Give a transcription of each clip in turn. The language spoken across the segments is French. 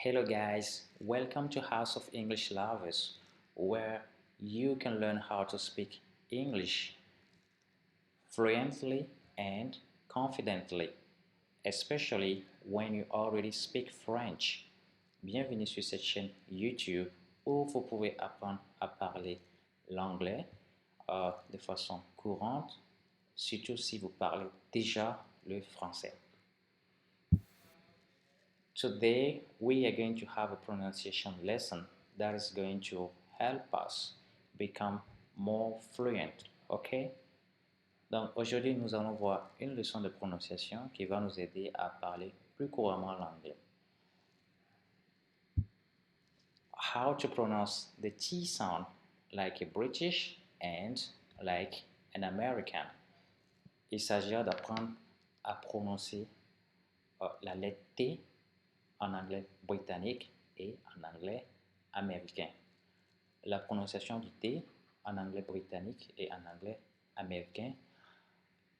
Hello, guys, welcome to House of English Lovers, where you can learn how to speak English fluently and confidently, especially when you already speak French. Bienvenue sur cette chaîne YouTube où vous pouvez apprendre à parler l'anglais de façon courante, surtout si vous parlez déjà le français. Today we are going to have a pronunciation lesson that is going to help us become more fluent, ok? Donc aujourd'hui nous allons voir une leçon de prononciation qui va nous aider à parler plus couramment l'anglais. How to pronounce the T sound like a British and like an American. Il s'agira d'apprendre à prononcer la lettre T en anglais britannique et en anglais américain. La prononciation du T en anglais britannique et en anglais américain,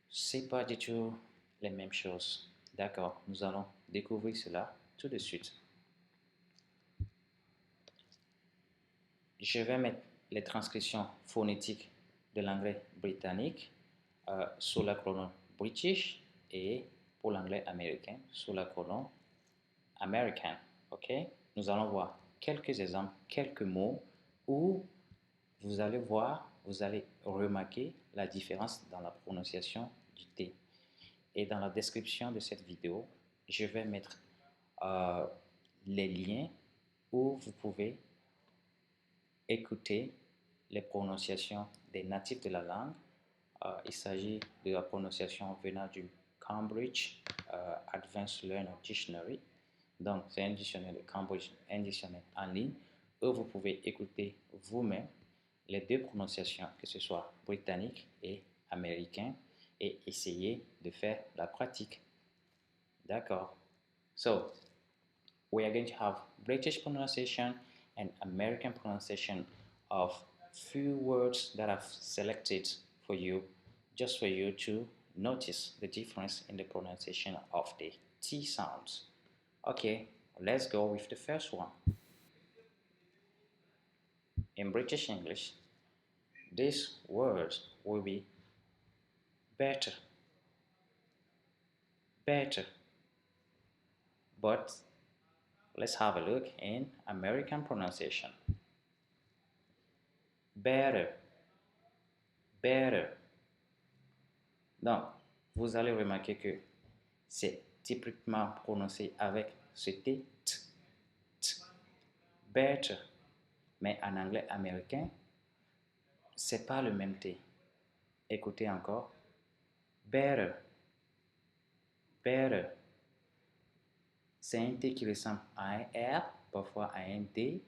c'est pas du tout les mêmes choses. D'accord, nous allons découvrir cela tout de suite. Je vais mettre les transcriptions phonétiques de l'anglais britannique sur la colonne British et pour l'anglais américain sur la colonne American. Ok, nous allons voir quelques exemples, quelques mots où vous allez voir, vous allez remarquer la différence dans la prononciation du T. Et dans la description de cette vidéo, je vais mettre les liens où vous pouvez écouter les prononciations des natifs de la langue. Il s'agit de la prononciation venant du Cambridge Advanced Learner Dictionary. Donc, c'est un dictionnaire de Cambridge, un dictionnaire en ligne, où vous pouvez écouter vous-même les deux prononciations, que ce soit britannique et américain, et essayer de faire la pratique. D'accord. So, we are going to have British pronunciation and American pronunciation of few words that I've selected for you, just for you to notice the difference in the pronunciation of the T sounds. Okay, let's go with the first one. In British English, this word will be better, better. But let's have a look in American pronunciation. Better, better. Donc, vous allez remarquer que c'est typiquement prononcé avec ce T, t, t, better. Mais en anglais américain, c'est pas le même T. Écoutez encore. Better, better. C'est un T qui ressemble à un R, parfois à un D,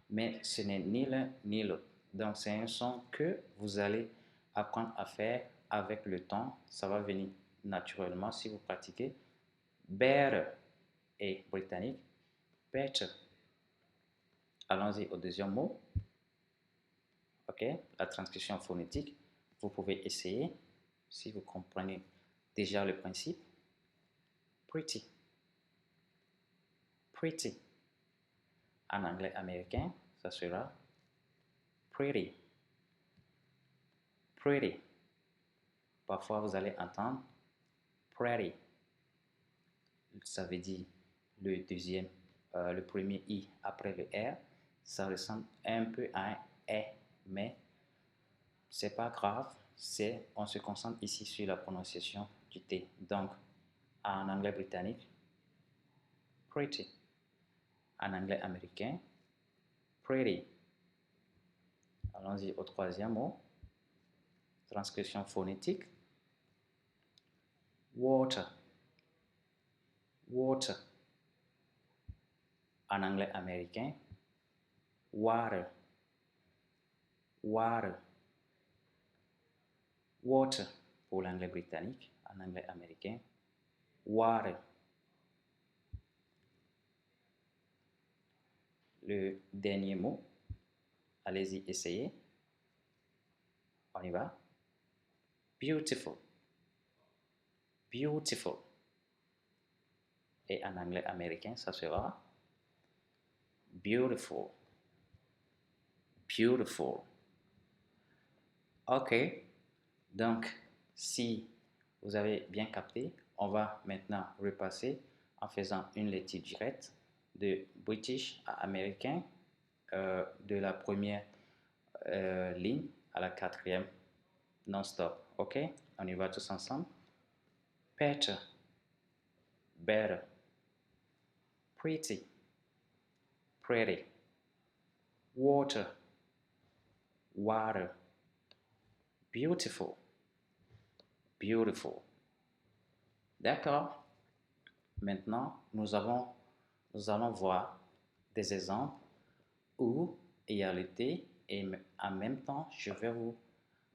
mais ce n'est ni l'un ni l'autre. Donc, c'est un son que vous allez apprendre à faire avec le temps. Ça va venir naturellement si vous pratiquez. Better et britannique, better. Allons-y au deuxième mot. Ok, la transcription phonétique. Vous pouvez essayer si vous comprenez déjà le principe. Pretty, pretty. En anglais américain, ça sera pretty, pretty. Parfois, vous allez entendre pretty. Ça veut dire le deuxième, le premier I après le R. Ça ressemble un peu à un E, mais c'est pas grave. On se concentre ici sur la prononciation du T. Donc, en anglais britannique, pretty. En anglais américain, pretty. Allons-y au troisième mot. Transcription phonétique. Water, water. En anglais américain, water, water. Water pour l'anglais britannique, en anglais américain, water. Le dernier mot, allez-y, essayez. On y va. Beautiful, beautiful. Et en anglais américain, ça sera beautiful, beautiful. Ok, donc si vous avez bien capté, on va maintenant repasser en faisant une lecture directe de British à américain, de la première ligne à la quatrième non-stop. Ok, on y va tous ensemble. Better, better, pretty, pretty, water, water, beautiful, beautiful. D'accord. Maintenant, nous allons voir des exemples où il y a le T et en même temps, je vais vous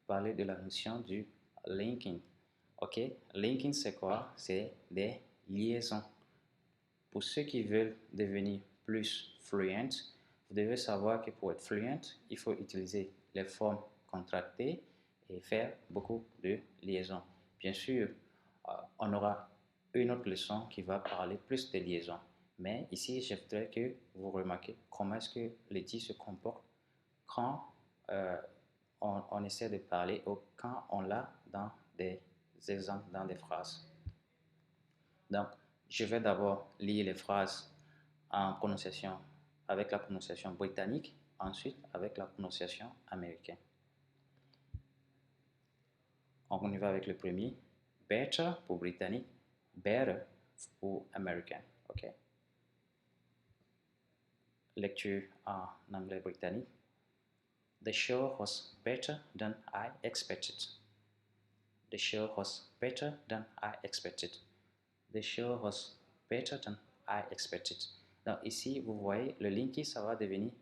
parler de la notion du linking. Ok, linking c'est quoi? C'est des liaisons. Pour ceux qui veulent devenir plus fluent, vous devez savoir que pour être fluent, il faut utiliser les formes contractées et faire beaucoup de liaisons. Bien sûr, on aura une autre leçon qui va parler plus de liaisons. Mais ici, je voudrais que vous remarquiez comment est-ce que l'éthique se comporte quand on essaie de parler ou quand on l'a dans des exemples, dans des phrases. Donc, je vais d'abord lire les phrases en prononciation avec la prononciation britannique, ensuite avec la prononciation américaine. On y va avec le premier. Better pour britannique, better pour américain. Ok. Lecture en anglais britannique. The show was better than I expected. The show was better than I expected. The show was better than I expected. Donc ici, vous voyez, le linky, ça va devenir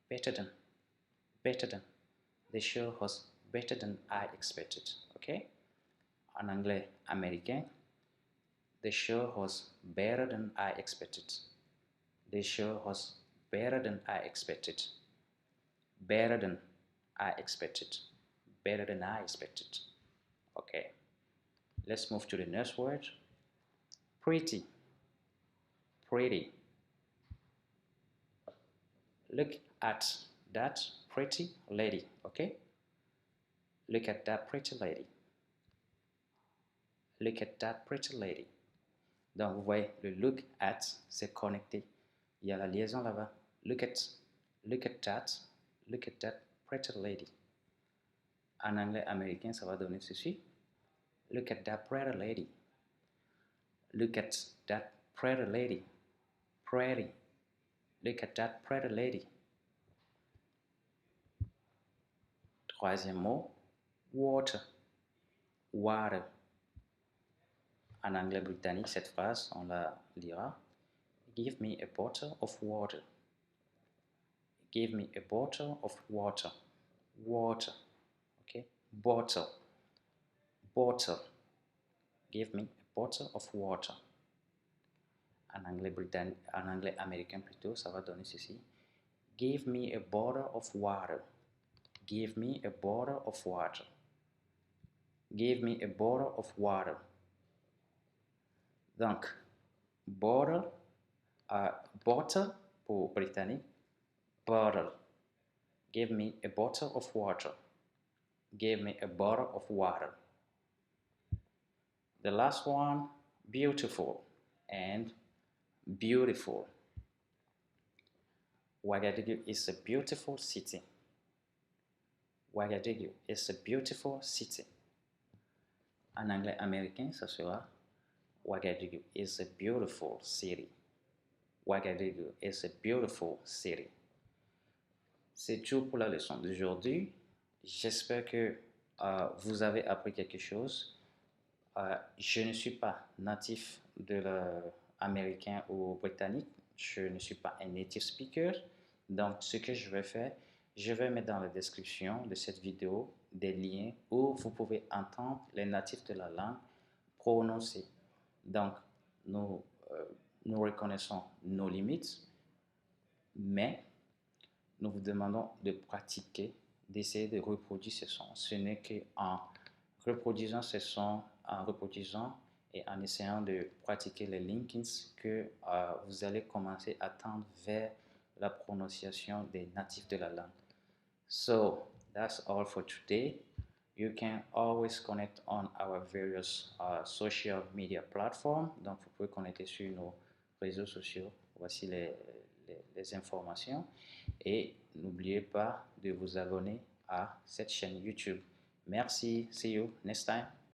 better than. Better than. The show was better than I expected. OK? En anglais américain, the show was better than I expected. The show was better than I expected. Better than I expected. Better than I expected. Okay. Let's move to the next word. Pretty. Pretty. Look at that pretty lady. Okay? Look at that pretty lady. Look at that pretty lady. Donc, vous voyez, le look at, c'est connecté. Il y a la liaison là-bas. Look at that pretty lady. En anglais américain, ça va donner ceci. Look at that pretty lady. Look at that pretty lady. Pretty. Look at that pretty lady. Troisième mot, water. Water. En anglais britannique, cette phrase, on la lira. Give me a bottle of water. Give me a bottle of water. Water. Okay? Bottle. Bottle. Give me a bottle of water. En anglais britannique, en anglais américain plutôt, ça va donner ceci. Give me a bottle of water. Give me a bottle of water. Give me a bottle of water. Donc, bottle, bottle pour britannique, bottle. Give me a bottle of water. Give me a bottle of water. The last one, beautiful and beautiful. Ouagadougou is a beautiful city. Ouagadougou is a beautiful city. En anglais américain, ça sera Ouagadougou is a beautiful city. Ouagadougou is a beautiful city. C'est tout pour la leçon d'aujourd'hui. J'espère que vous avez appris quelque chose. Je ne suis pas natif de l'américain ou britannique. Je ne suis pas un native speaker. Donc, ce que je vais faire, je vais mettre dans la description de cette vidéo des liens où vous pouvez entendre les natifs de la langue prononcer. Donc, nous reconnaissons nos limites, mais nous vous demandons de pratiquer, d'essayer de reproduire ces sons. Ce n'est qu'en reproduisant ces sons, en reproduisant et en essayant de pratiquer les linkings que vous allez commencer à tendre vers la prononciation des natifs de la langue. So that's all for today. You can always connect on our various social media platforms. Donc, vous pouvez connecter sur nos réseaux sociaux. Voici les informations. Et n'oubliez pas de vous abonner à cette chaîne YouTube. Merci. See you next time.